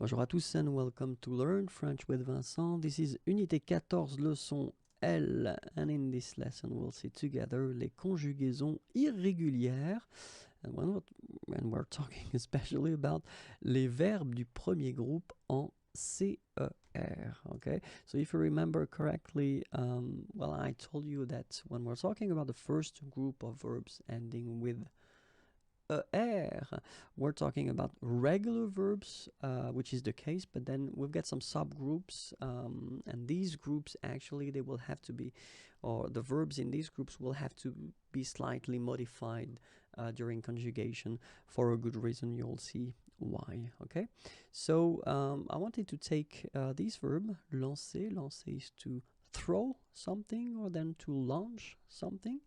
Bonjour à tous and welcome to Learn French with Vincent. This is Unité 14, leçon L, and in this lesson we'll see together les conjugaisons irrégulières. And when we're talking especially about les verbes du premier groupe en CER. Okay, so if you remember correctly, well, I told you that when we're talking about the first group of verbs ending with ER, we're talking about regular verbs, which is the case, but then we've got some subgroups, and these groups actually they will have to be, or the verbs in these groups will have to be slightly modified during conjugation for a good reason. You'll see why. Okay, so I wanted to take this verb lancer. Lancer is to throw something or then to launch something,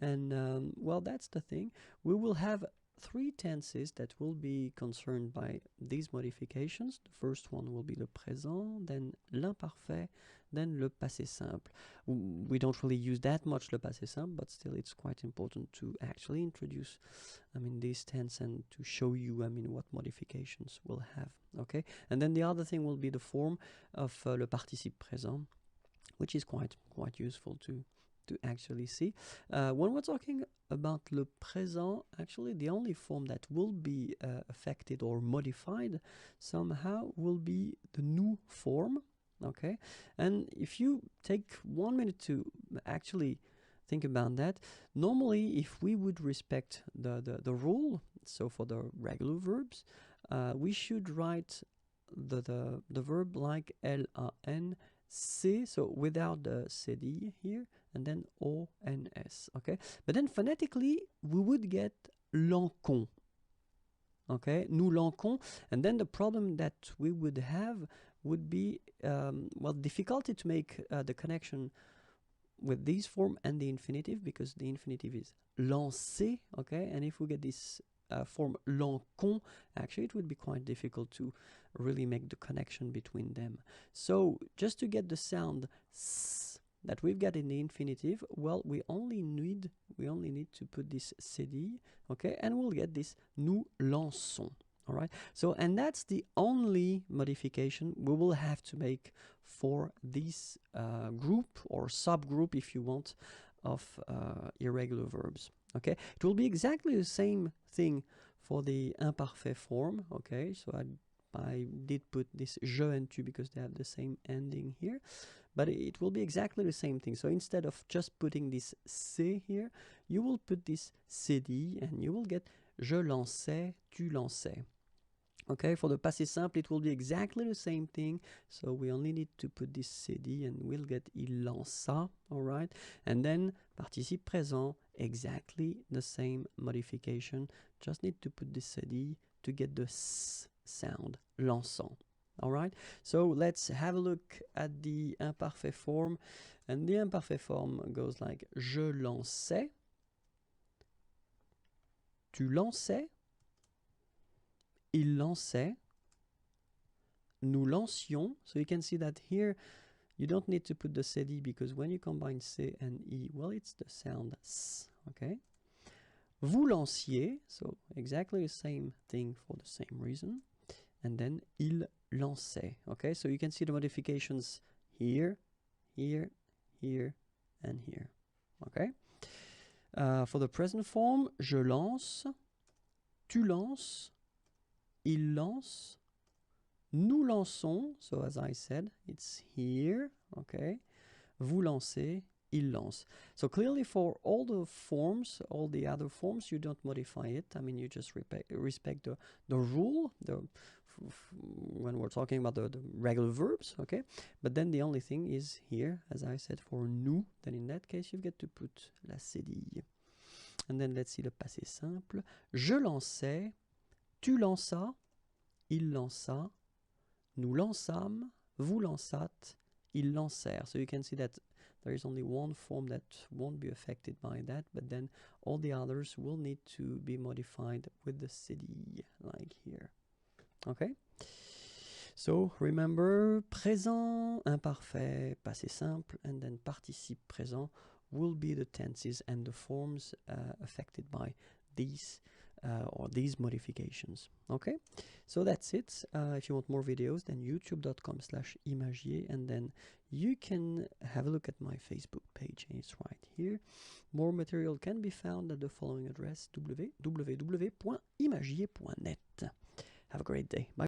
and well, that's the thing. We will have three tenses that will be concerned by these modifications. The first one will be le présent, then l'imparfait, then le passé simple. We don't really use that much le passé simple, but still it's quite important to actually introduce, this tense and to show you, what modifications we'll have. Okay, and then the other thing will be the form of le participe présent, which is quite useful to actually see. When we're talking about le présent, actually the only form that will be affected or modified somehow will be the nous form. Okay, and if you take 1 minute to actually think about that, normally if we would respect the rule, so for the regular verbs, we should write the verb like L-A-N-C, so without the CD here, and then O-N-S, okay? But then phonetically, we would get l'encon, okay? Nous l'encon, and then the problem that we would have would be, well, difficulty to make the connection with this form and the infinitive, because the infinitive is lancer, okay? And if we get this form l'encon, actually it would be quite difficult to really make the connection between them. So just to get the sound s that we've got in the infinitive, well, we only need to put this cd, okay, and we'll get this nous lançons. All right, so and that's the only modification we will have to make for this group or subgroup, if you want, of irregular verbs. Okay, it will be exactly the same thing for the imparfait form. Okay, so I did put this je and tu because they have the same ending here, but it will be exactly the same thing. So instead of just putting this c here, you will put this cd and you will get je lançais, tu lançais. Okay, for the passé simple, it will be exactly the same thing. So we only need to put this cd and we'll get il lança, all right? And then participe présent, exactly the same modification. Just need to put the cd to get the s sound, lançant. All right, so let's have a look at the imparfait form. And the imparfait form goes like je lançais, tu lançais, il lançait, nous lancions. So you can see that here you don't need to put the cd because when you combine c and e, well, it's the sound s, okay? Vous lanciez, so exactly the same thing for the same reason. And then il lançait, okay? So you can see the modifications here, here, here, and here, okay? For the present form, je lance, tu lances, il lance, nous lançons, so as I said, it's here, okay? Vous lancez, il lance. So clearly for all the forms, all the other forms, you don't modify it. You just respect the rule, when we're talking about the regular verbs, okay? But then the only thing is here, as I said, for nous, then in that case you get to put la cédille. And then let's see le passé simple. Je lançais, tu lanças, il lança, nous lançâmes, vous lançâtes, ils lancèrent. So you can see that there is only one form that won't be affected by that, but then all the others will need to be modified with the cd, like here. Okay? So remember, présent, imparfait, passé simple, and then participe présent will be the tenses and the forms affected by these or these modifications. Okay, so that's it. If you want more videos, then youtube.com/imagier, and then you can have a look at my Facebook page. It's right here. More material can be found at the following address: www.imagier.net. Have a great day. Bye.